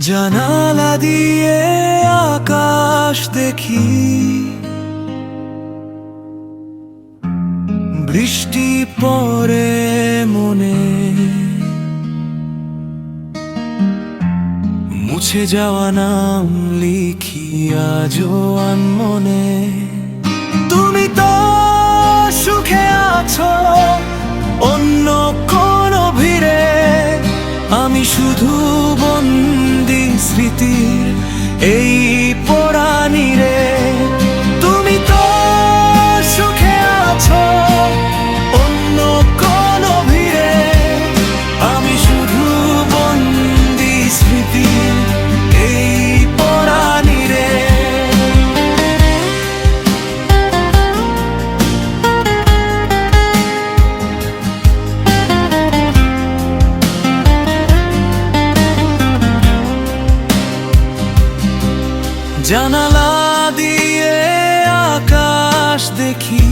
জানালা দিয়ে আকাশ দেখি, বৃষ্টি পড়ে মনে, মুছে যাওয়া নাম লিখি আজও আনমনে। তুমি তো সুখে আছো অন্য কোন ভিড়ে, আমি শুধু বন্দি স্মৃতির এই পোড়ানিরে। তুমি তো সুখে আছো অন্য কোন ভিড়ে, আমি শুধু বন্দি স্মৃতির এই পোড়ানিরে। জানালা দিয়ে আকাশ দেখি,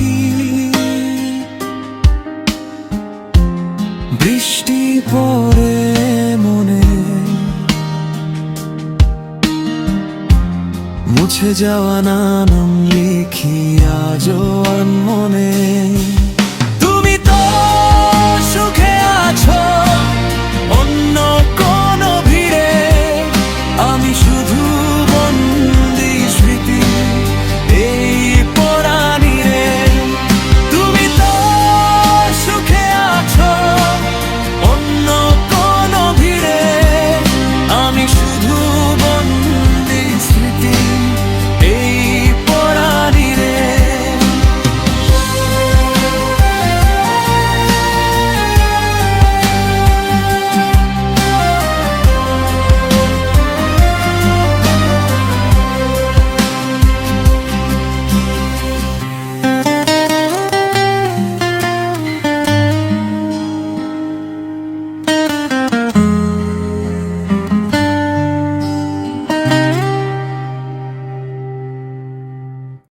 বৃষ্টি পড়ে মনে, মুছে যাওয়া নাম লিখি আজও মনে। তুমি তো সুখে আছো